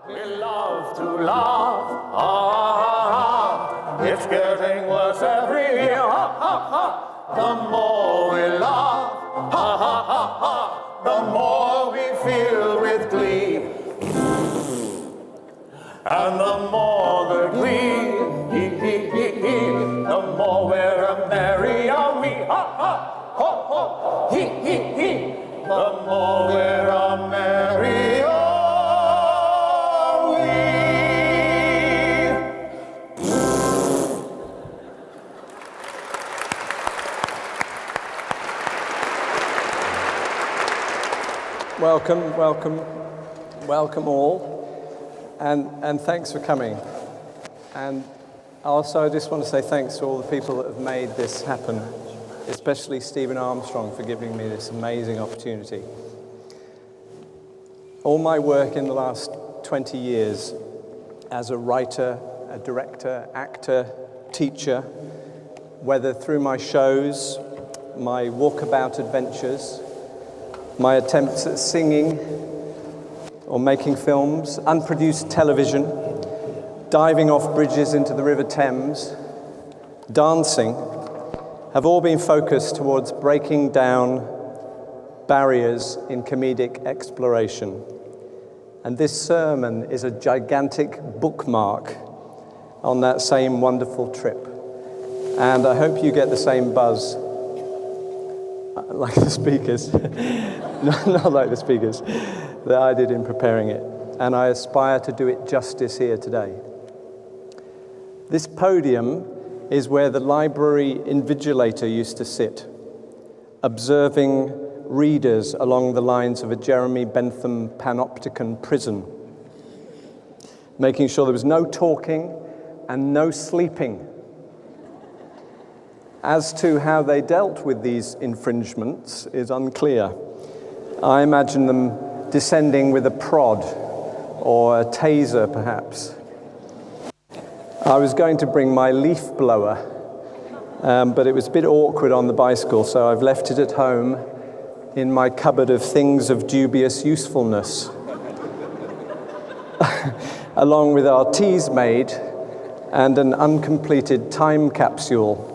We love to laugh, it's getting worse every year, The more we laugh, the more we feel with glee. And the more the glee, the more we're merry are we, the more we're merry are we. Welcome all, and thanks for coming. And also I just want to say thanks to all the people that have made this happen, especially Stephen Armstrong for giving me this amazing opportunity. All my work in the last 20 years as a writer, a director, actor, teacher, whether through my shows, my walkabout adventures, my attempts at singing or making films, unproduced television, diving off bridges into the River Thames, dancing, have all been focused towards breaking down barriers in comedic exploration. And this sermon is a gigantic bookmark on that same wonderful trip. And I hope you get the same buzz like the speakers, not like the speakers, that I did in preparing it. And I aspire to do it justice here today. This podium is where the library invigilator used to sit, observing readers along the lines of a Jeremy Bentham panopticon prison, making sure there was no talking and no sleeping. As to how they dealt with these infringements is unclear. I imagine them descending with a prod or a taser, perhaps. I was going to bring my leaf blower, but it was a bit awkward on the bicycle, so I've left it at home in my cupboard of things of dubious usefulness, along with our teas made and an uncompleted time capsule.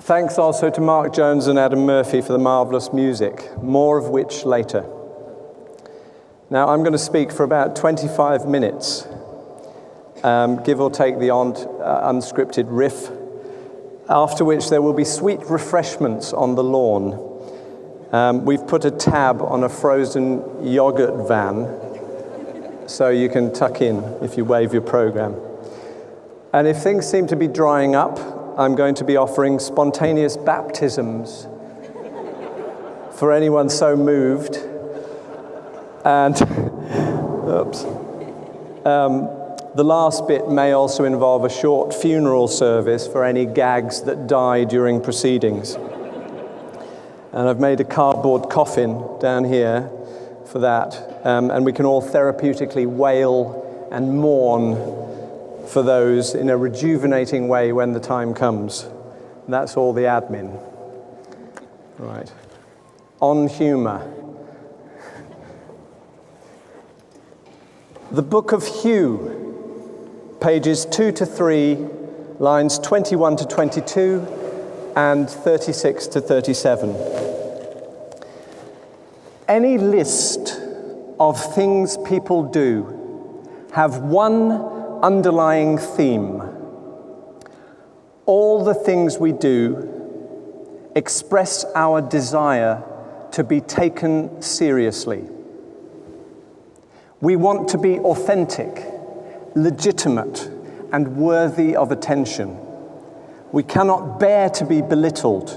Thanks also to Mark Jones and Adam Murphy for the marvellous music, more of which later. Now, I'm going to speak for about 25 minutes, give or take the unscripted riff, after which there will be sweet refreshments on the lawn. We've put a tab on a frozen yogurt van, so you can tuck in if you waive your program. And if things seem to be drying up, I'm going to be offering spontaneous baptisms for anyone so moved. And the last bit may also involve a short funeral service for any gags that die during proceedings. And I've made a cardboard coffin down here for that. And we can all therapeutically wail and mourn for those in a rejuvenating way when the time comes. And that's all the admin. Right. On humour. The Book of Hugh, pages 2 to 3, lines 21 to 22, and 36 to 37. Any list of things people do have one underlying theme. All the things we do express our desire to be taken seriously. We want to be authentic, legitimate, and worthy of attention. We cannot bear to be belittled.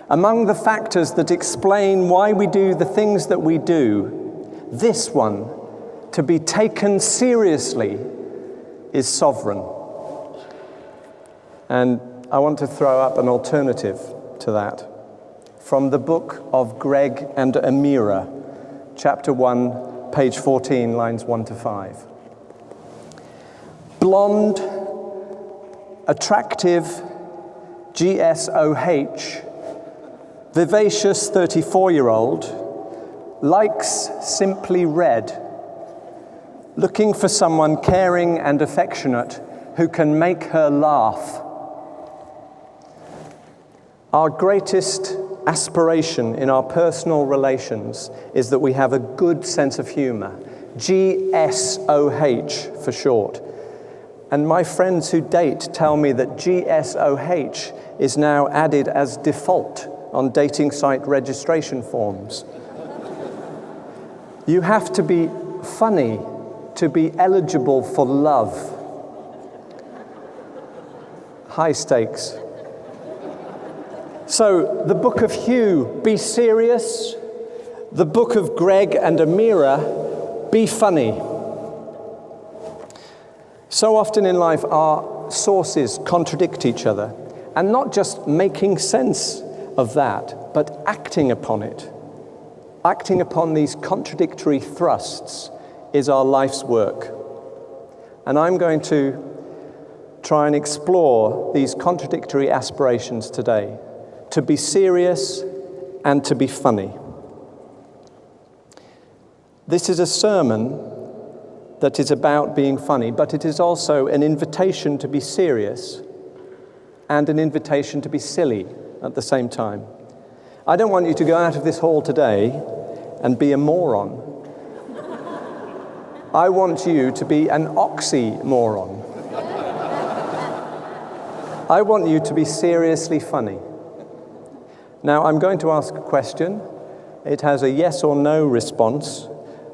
Among the factors that explain why we do the things that we do, this one, to be taken seriously, is sovereign. And I want to throw up an alternative to that from the book of Greg and Amira, chapter 1, page 14, lines 1 to 5. Blonde, attractive, GSOH, vivacious 34-year-old, likes simply red, looking for someone caring and affectionate who can make her laugh. Our greatest aspiration in our personal relations is that we have a good sense of humor, GSOH for short. And my friends who date tell me that GSOH is now added as default on dating site registration forms. You have to be funny to be eligible for love. High stakes. So, the book of Hugh, be serious. The book of Greg and Amira, be funny. So often in life, our sources contradict each other, and not just making sense of that, but acting upon it. Acting upon these contradictory thrusts is our life's work. And I'm going to try and explore these contradictory aspirations today, to be serious and to be funny. This is a sermon that is about being funny, but it is also an invitation to be serious and an invitation to be silly at the same time. I don't want you to go out of this hall today and be a moron. I want you to be an oxymoron. I want you to be seriously funny. Now, I'm going to ask a question. It has a yes or no response,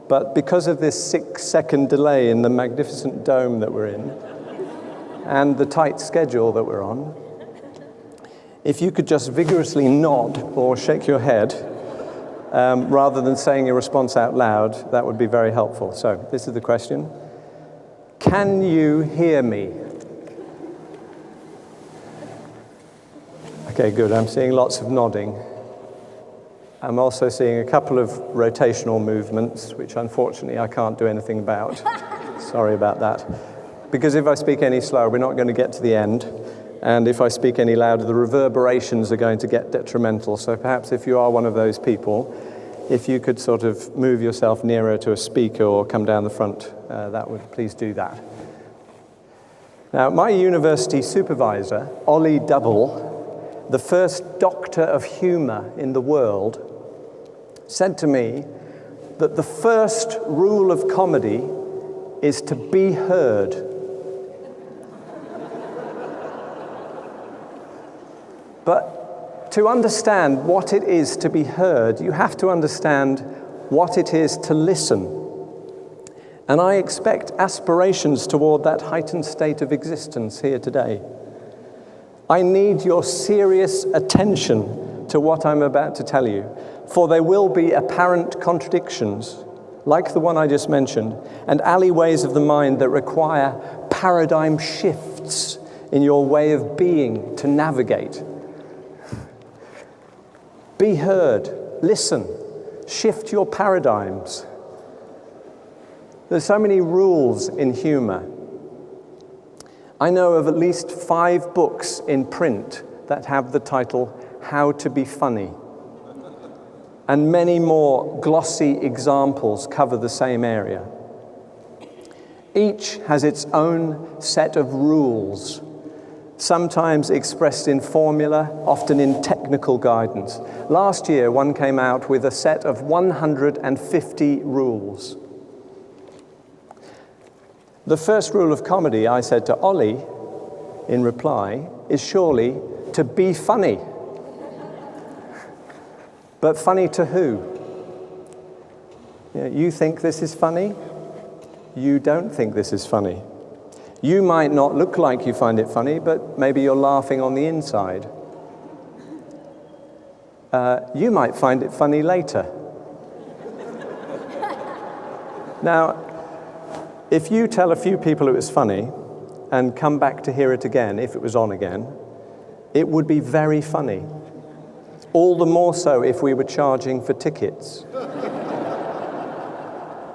but because of this 6-second delay in the magnificent dome that we're in, and the tight schedule that we're on, if you could just vigorously nod or shake your head, rather than saying your response out loud, that would be very helpful. So, this is the question. Can you hear me? Okay, good. I'm seeing lots of nodding. I'm also seeing a couple of rotational movements, which unfortunately I can't do anything about. Sorry about that. Because if I speak any slower, we're not going to get to the end. And if I speak any louder, the reverberations are going to get detrimental. So perhaps if you are one of those people, if you could sort of move yourself nearer to a speaker or come down the front, that would please do that. Now, my university supervisor, Ollie Double, the first doctor of humour in the world, said to me that the first rule of comedy is to be heard. But to understand what it is to be heard, you have to understand what it is to listen. And I expect aspirations toward that heightened state of existence here today. I need your serious attention to what I'm about to tell you, for there will be apparent contradictions, like the one I just mentioned, and alleyways of the mind that require paradigm shifts in your way of being to navigate. Be heard, listen, shift your paradigms. There's so many rules in humor. I know of at least 5 books in print that have the title, How to Be Funny. And many more glossy examples cover the same area. Each has its own set of rules, sometimes expressed in formula, often in technical guidance. Last year, one came out with a set of 150 rules. The first rule of comedy, I said to Ollie in reply, is surely to be funny. But funny to who? You think this is funny? You don't think this is funny. You might not look like you find it funny, but maybe you're laughing on the inside. You might find it funny later. Now, if you tell a few people it was funny and come back to hear it again, if it was on again, it would be very funny. All the more so if we were charging for tickets.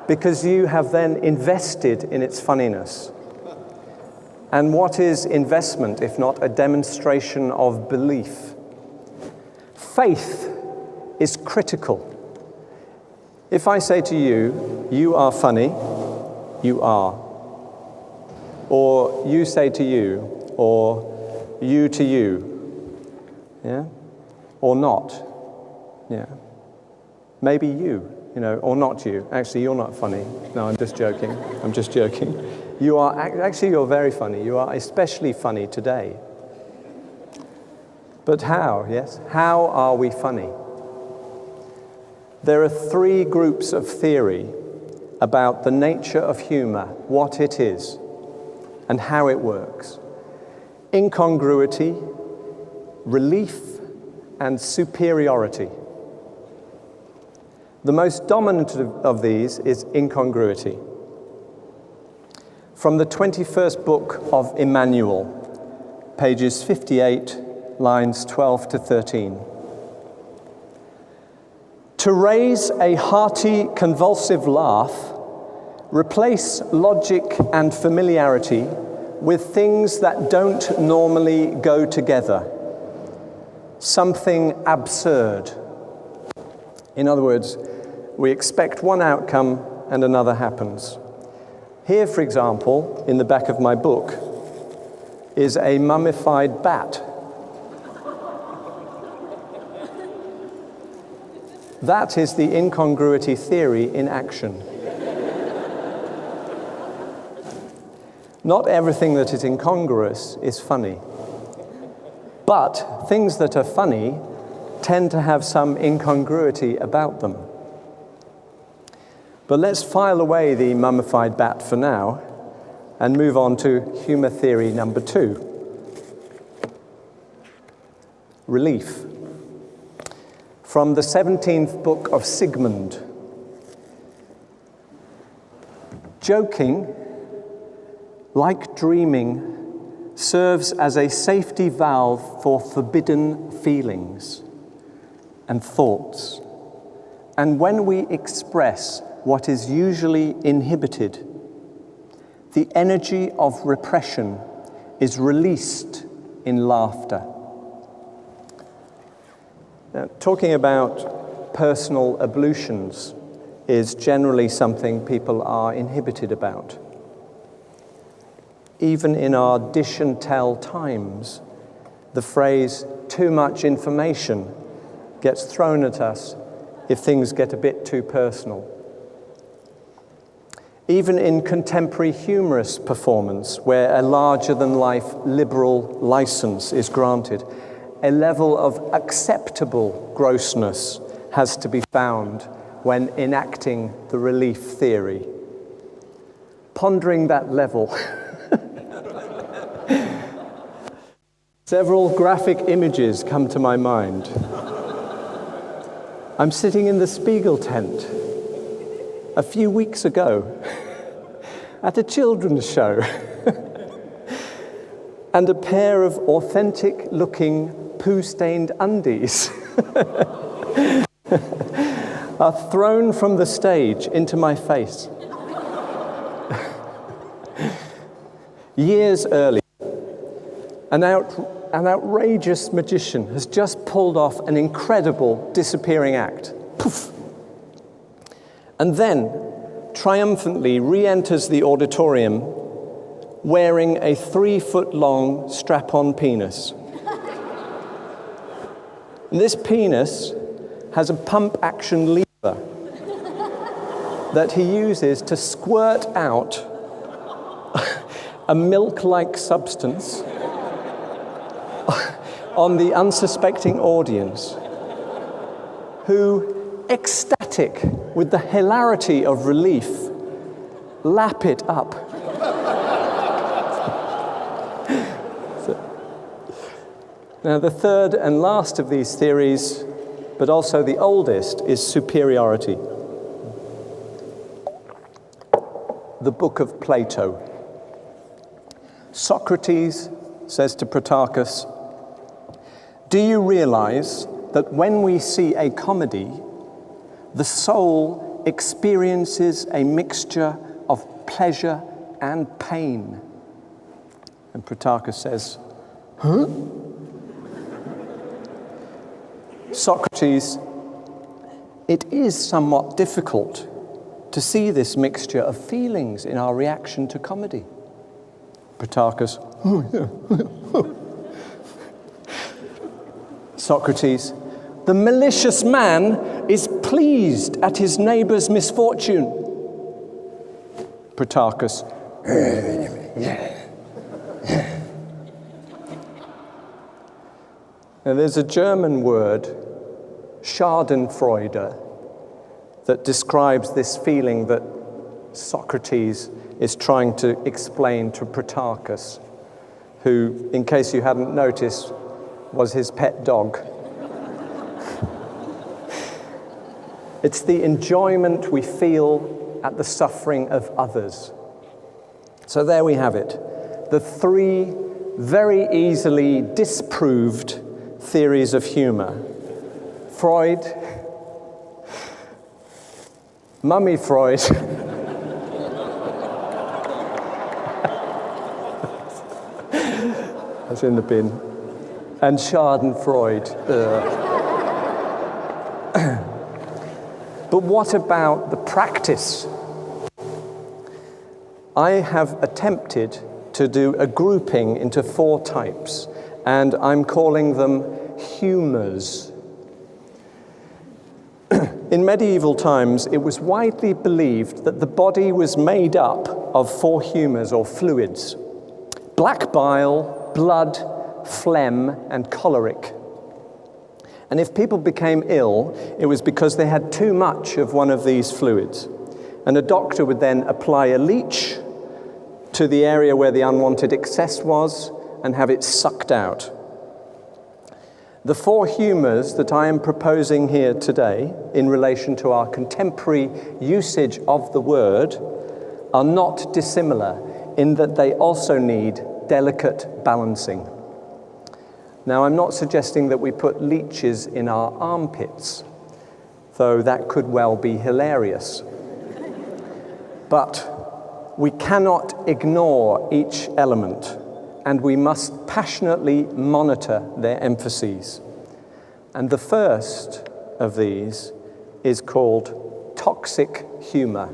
Because you have then invested in its funniness. And what is investment if not a demonstration of belief? Faith is critical. If I say to you, you are funny, you are. Or you say to you, or you to you, yeah? Or not, yeah. Maybe you, or not you. Actually, you're not funny. No, I'm just joking. I'm just joking. You're very funny. You are especially funny today. But how, yes? How are we funny? There are three groups of theory about the nature of humour, what it is, and how it works. Incongruity, relief, and superiority. The most dominant of these is incongruity. From the 21st book of Emmanuel, pages 58, lines 12 to 13. To raise a hearty, convulsive laugh, replace logic and familiarity with things that don't normally go together. Something absurd. In other words, we expect one outcome and another happens. Here, for example, in the back of my book, is a mummified bat. That is the incongruity theory in action. Not everything that is incongruous is funny. But things that are funny tend to have some incongruity about them. But let's file away the mummified bat for now and move on to humour theory number 2. Relief. From the 17th book of Sigmund. Joking, like dreaming, serves as a safety valve for forbidden feelings and thoughts. And when we express what is usually inhibited, the energy of repression is released in laughter. Now, talking about personal ablutions is generally something people are inhibited about. Even in our dish and tell times, the phrase "too much information" gets thrown at us if things get a bit too personal. Even in contemporary humorous performance, where a larger-than-life liberal license is granted, a level of acceptable grossness has to be found when enacting the relief theory. Pondering that level, several graphic images come to my mind. I'm sitting in the Spiegel tent a few weeks ago at a children's show, and a pair of authentic-looking poo-stained undies are thrown from the stage into my face. Years earlier, an outrageous magician has just pulled off an incredible disappearing act. Poof! And then triumphantly re-enters the auditorium wearing a 3-foot-long strap-on penis. And this penis has a pump-action lever that he uses to squirt out a milk-like substance on the unsuspecting audience, who, ecstatic with the hilarity of relief, lap it up. Now, the third and last of these theories, but also the oldest, is superiority. The book of Plato. Socrates says to Protarchus, "Do you realize that when we see a comedy, the soul experiences a mixture of pleasure and pain?" And Protarchus says, "Huh?" Socrates, it is somewhat difficult to see this mixture of feelings in our reaction to comedy. Protarchus, Socrates, the malicious man is pleased at his neighbour's misfortune. Protarchus, now there's a German word, Schadenfreude, that describes this feeling that Socrates is trying to explain to Protarchus, who, in case you hadn't noticed, was his pet dog. It's the enjoyment we feel at the suffering of others. So there we have it. The three very easily disproved theories of humour. Freud, Mummy Freud, that's in the bin, and Schadenfreude. But what about the practice? I have attempted to do a grouping into 4 types, and I'm calling them humours. In medieval times, it was widely believed that the body was made up of 4 humours or fluids: black bile, blood, phlegm, and choleric. And if people became ill, it was because they had too much of one of these fluids. And a doctor would then apply a leech to the area where the unwanted excess was and have it sucked out. The 4 humours that I am proposing here today in relation to our contemporary usage of the word are not dissimilar in that they also need delicate balancing. Now, I'm not suggesting that we put leeches in our armpits, though that could well be hilarious. But we cannot ignore each element, and we must passionately monitor their emphases. And the first of these is called toxic humour.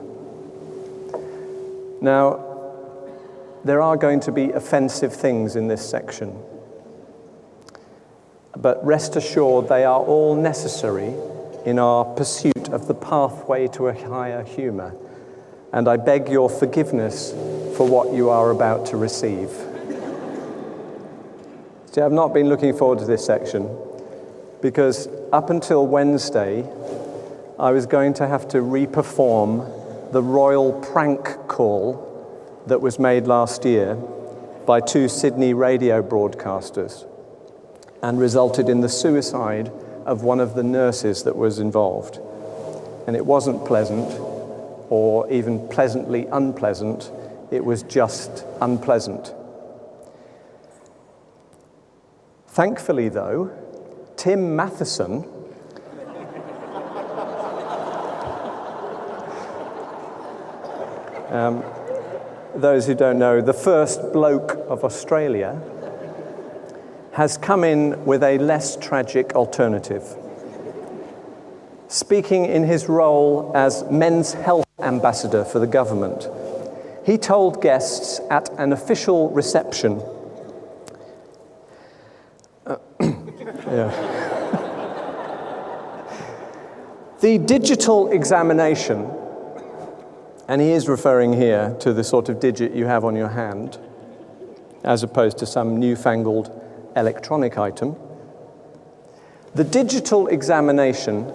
Now, there are going to be offensive things in this section, but rest assured they are all necessary in our pursuit of the pathway to a higher humour. And I beg your forgiveness for what you are about to receive. See, I've not been looking forward to this section because up until Wednesday, I was going to have to re-perform the royal prank call that was made last year by 2 Sydney radio broadcasters and resulted in the suicide of one of the nurses that was involved. And it wasn't pleasant, or even pleasantly unpleasant. It was just unpleasant. Thankfully, though, Tim Matheson, those who don't know, the first bloke of Australia, has come in with a less tragic alternative. Speaking in his role as men's health ambassador for the government, he told guests at an official reception, the digital examination, and he is referring here to the sort of digit you have on your hand, as opposed to some newfangled electronic item. The digital examination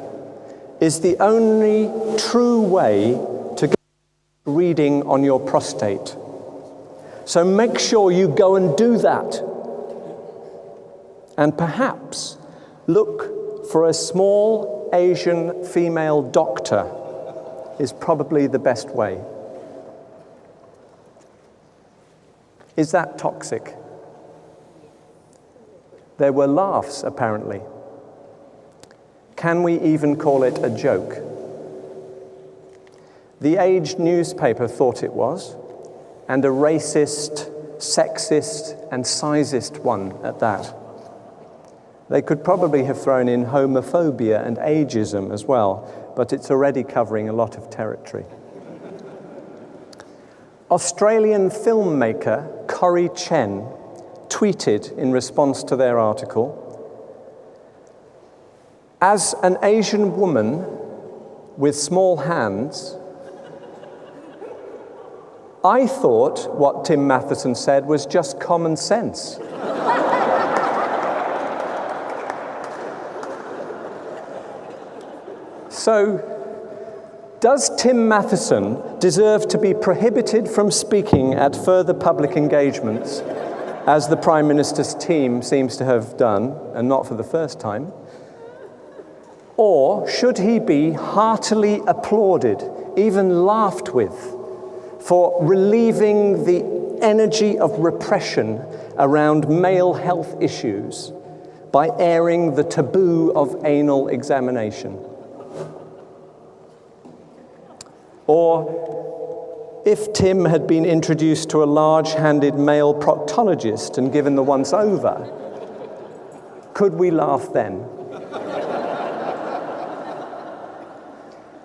is the only true way to get a reading on your prostate. So make sure you go and do that. And perhaps look for a small Asian female doctor is probably the best way. Is that toxic? There were laughs, apparently. Can we even call it a joke? The Age newspaper thought it was, and a racist, sexist, and sizist one at that. They could probably have thrown in homophobia and ageism as well, but it's already covering a lot of territory. Australian filmmaker Corrie Chen tweeted in response to their article, "As an Asian woman with small hands, I thought what Tim Matheson said was just common sense." So, does Tim Matheson deserve to be prohibited from speaking at further public engagements, as the Prime Minister's team seems to have done, and not for the first time? Or should he be heartily applauded, even laughed with, for relieving the energy of repression around male health issues by airing the taboo of anal examination? Or if Tim had been introduced to a large-handed male proctologist and given the once-over, could we laugh then?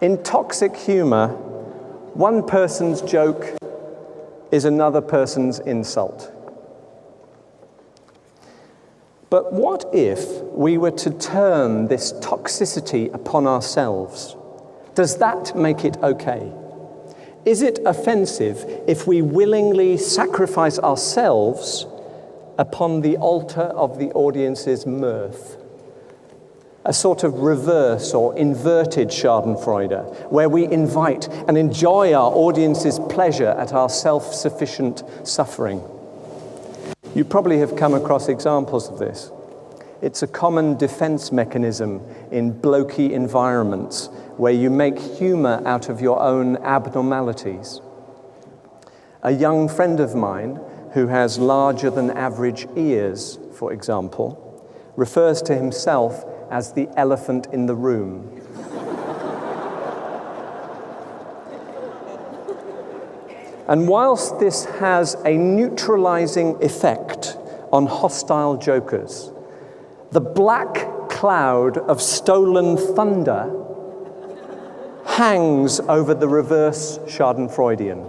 In toxic humour, one person's joke is another person's insult. But what if we were to turn this toxicity upon ourselves? Does that make it okay? Is it offensive if we willingly sacrifice ourselves upon the altar of the audience's mirth? A sort of reverse or inverted Schadenfreude, where we invite and enjoy our audience's pleasure at our self-sufficient suffering. You probably have come across examples of this. It's a common defense mechanism in blokey environments where you make humor out of your own abnormalities. A young friend of mine who has larger than average ears, for example, refers to himself as the elephant in the room. And whilst this has a neutralizing effect on hostile jokers, the black cloud of stolen thunder hangs over the reverse Schadenfreudian.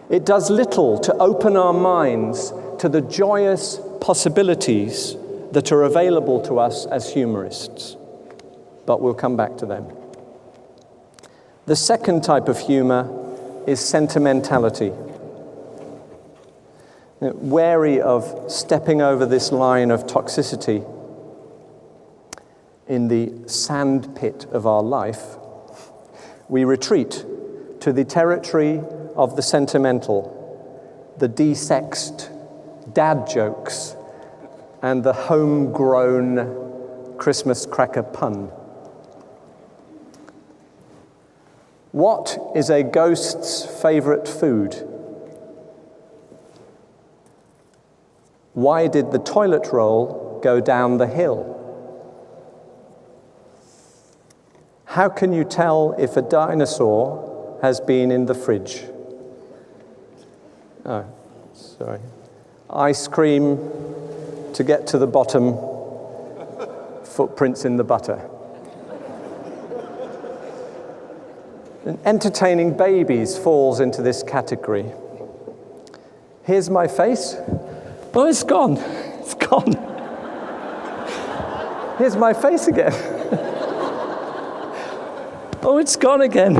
It does little to open our minds to the joyous possibilities that are available to us as humorists, but we'll come back to them. The second type of humor is sentimentality. Wary of stepping over this line of toxicity in the sandpit of our life, we retreat to the territory of the sentimental, the desexed dad jokes, and the homegrown Christmas cracker pun. What is a ghost's favorite food? Why did the toilet roll go down the hill? How can you tell if a dinosaur has been in the fridge? Oh, sorry. Ice cream to get to the bottom, footprints in the butter. And entertaining babies falls into this category. Here's my face. Oh, it's gone. It's gone. Here's my face again. Oh, it's gone again.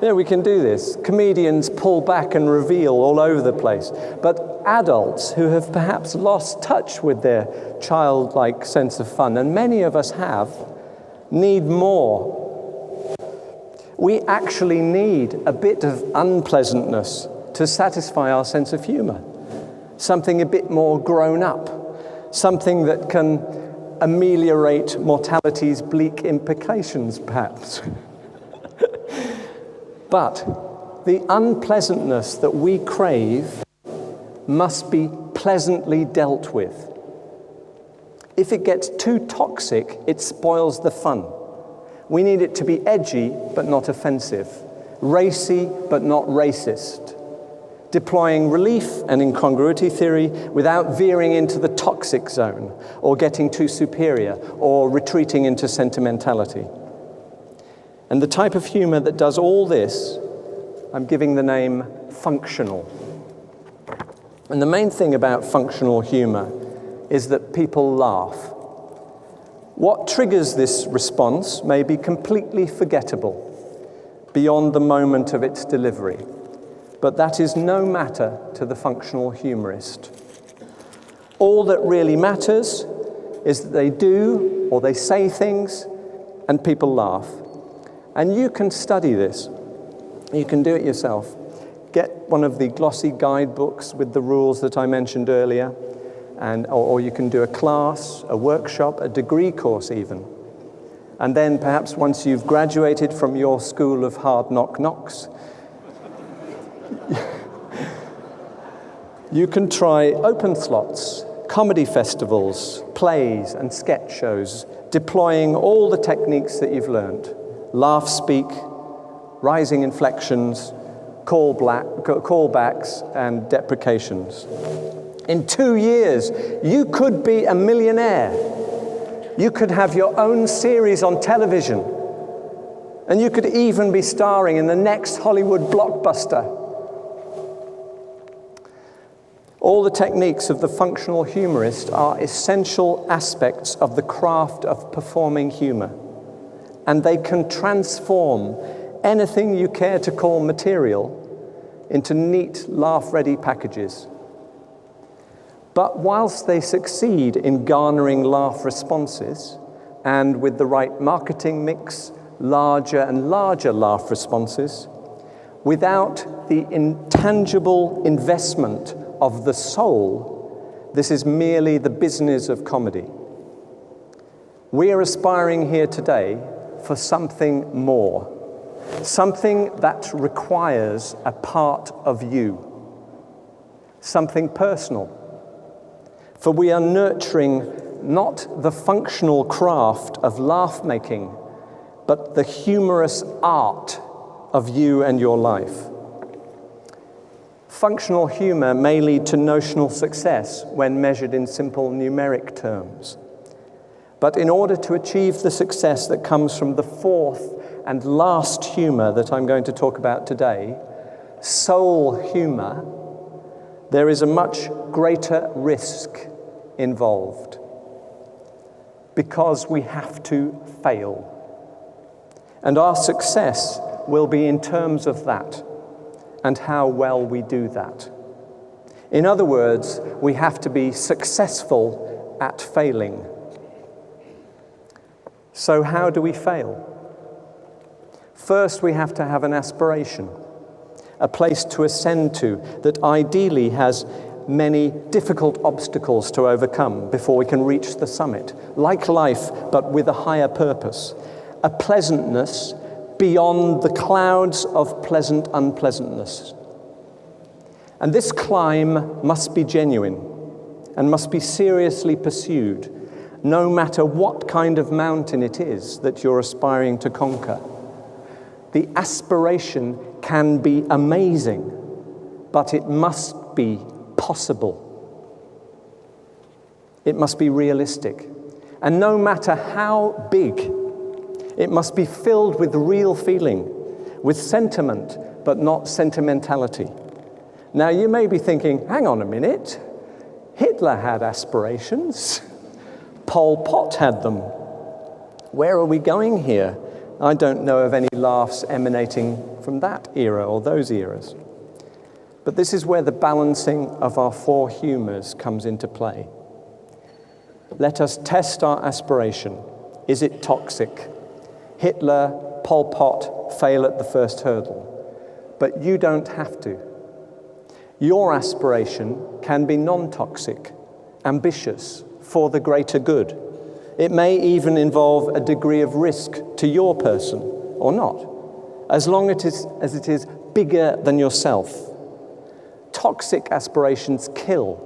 Yeah, we can do this. Comedians pull back and reveal all over the place. But adults who have perhaps lost touch with their childlike sense of fun, and many of us have, need more. We actually need a bit of unpleasantness to satisfy our sense of humor. Something a bit more grown up. Something that can ameliorate mortality's bleak implications, perhaps. But the unpleasantness that we crave must be pleasantly dealt with. If it gets too toxic, it spoils the fun. We need it to be edgy, but not offensive. racy but not racist, deploying relief and incongruity theory without veering into the toxic zone or getting too superior or retreating into sentimentality. And the type of humor that does all this, I'm giving the name functional. And the main thing about functional humor is that people laugh. What triggers this response may be completely forgettable beyond the moment of its delivery, but that is no matter to the functional humorist. All that really matters is that they do or they say things and people laugh. And you can study this. You can do it yourself. Get one of the glossy guidebooks with the rules that I mentioned earlier, or you can do a class, a workshop, a degree course even. And then perhaps once you've graduated from your school of hard knocks, you can try open slots, comedy festivals, plays and sketch shows, deploying all the techniques that you've learned. Laugh, speak, rising inflections, callbacks and deprecations. In 2 years, you could be a millionaire. You could have your own series on television. And you could even be starring in the next Hollywood blockbuster. All the techniques of the functional humorist are essential aspects of the craft of performing humor. And they can transform anything you care to call material into neat, laugh-ready packages. But whilst they succeed in garnering laugh responses, and with the right marketing mix, larger and larger laugh responses, without the intangible investment of the soul, this is merely the business of comedy. We are aspiring here today for something more, something that requires a part of you, something personal. For we are nurturing not the functional craft of laugh-making, but the humorous art of you and your life. Functional humor may lead to notional success when measured in simple numeric terms. But in order to achieve the success that comes from the fourth and last humor that I'm going to talk about today, soul humor, there is a much greater risk involved because we have to fail. And our success will be in terms of that and how well we do that. In other words, we have to be successful at failing. So how do we fail? First, we have to have an aspiration, a place to ascend to that ideally has many difficult obstacles to overcome before we can reach the summit. Like life, but with a higher purpose. A pleasantness beyond the clouds of pleasant unpleasantness. And this climb must be genuine and must be seriously pursued, no matter what kind of mountain it is that you're aspiring to conquer. The aspiration can be amazing, but it must be possible. It must be realistic. And no matter how big, it must be filled with real feeling, with sentiment, but not sentimentality. Now, you may be thinking, hang on a minute, Hitler had aspirations. Pol Pot had them. Where are we going here? I don't know of any laughs emanating from that era or those eras. But this is where the balancing of our four humors comes into play. Let us test our aspiration. Is it toxic? Hitler, Pol Pot fail at the first hurdle. But you don't have to. Your aspiration can be non-toxic, ambitious, for the greater good. It may even involve a degree of risk to your person, or not, as long as it is bigger than yourself. Toxic aspirations kill.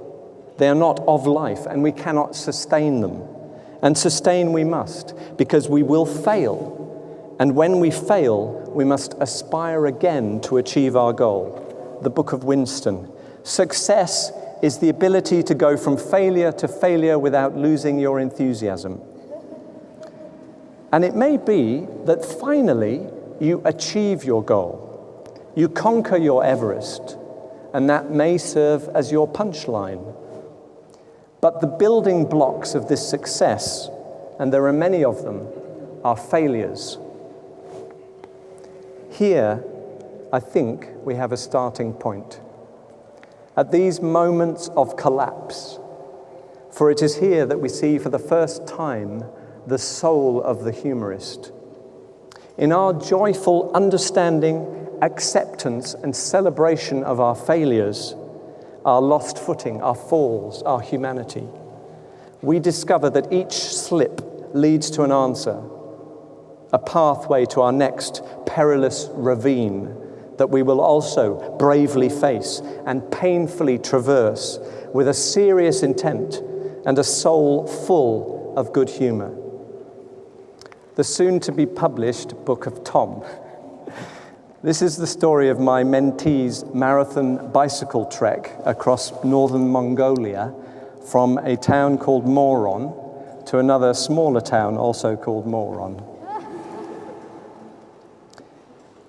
They are not of life, and we cannot sustain them. And sustain we must, because we will fail. And when we fail, we must aspire again to achieve our goal. The Book of Winston. Success is the ability to go from failure to failure without losing your enthusiasm. And it may be that finally you achieve your goal. You conquer your Everest, and that may serve as your punchline. But the building blocks of this success, and there are many of them, are failures. Here, I think we have a starting point. At these moments of collapse, for it is here that we see for the first time the soul of the humorist. In our joyful understanding, acceptance, and celebration of our failures, our lost footing, our falls, our humanity, we discover that each slip leads to an answer, a pathway to our next perilous ravine that we will also bravely face and painfully traverse with a serious intent and a soul full of good humor. The soon-to-be-published Book of Tom. This is the story of my mentee's marathon bicycle trek across northern Mongolia from a town called Moron to another smaller town also called Moron.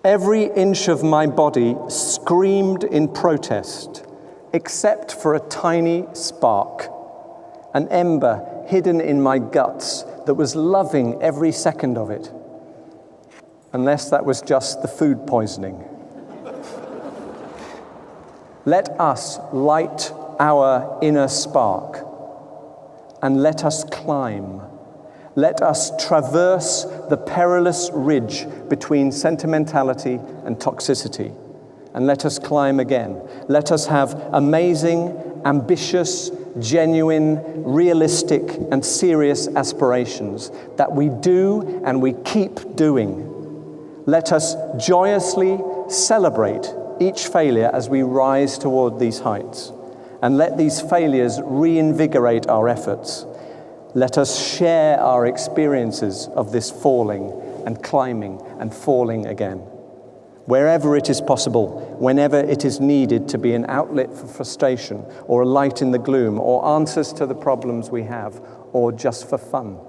Every inch of my body screamed in protest, except for a tiny spark, an ember hidden in my guts that was loving every second of it, unless that was just the food poisoning. Let us light our inner spark, and let us climb. Let us traverse the perilous ridge between sentimentality and toxicity, and let us climb again. Let us have amazing, ambitious, genuine, realistic, and serious aspirations that we do and we keep doing. Let us joyously celebrate each failure as we rise toward these heights, and let these failures reinvigorate our efforts. Let us share our experiences of this falling and climbing and falling again. Wherever it is possible, whenever it is needed to be an outlet for frustration or a light in the gloom or answers to the problems we have or just for fun.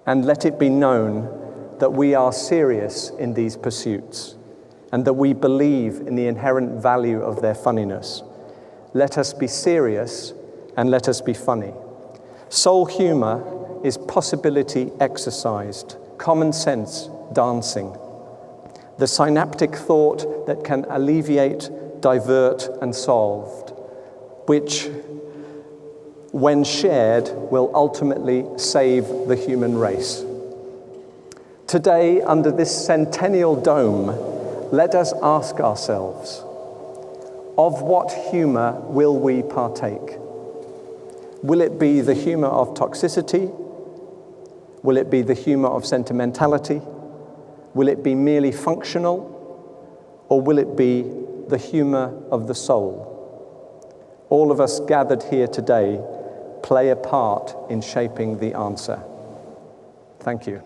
And let it be known that we are serious in these pursuits and that we believe in the inherent value of their funniness. Let us be serious and let us be funny. Soul humor is possibility exercised, common sense dancing, the synaptic thought that can alleviate, divert, and solve, which, when shared, will ultimately save the human race. Today, under this centennial dome, let us ask ourselves, of what humor will we partake? Will it be the humor of toxicity? Will it be the humor of sentimentality? Will it be merely functional? Or will it be the humor of the soul? All of us gathered here today play a part in shaping the answer. Thank you.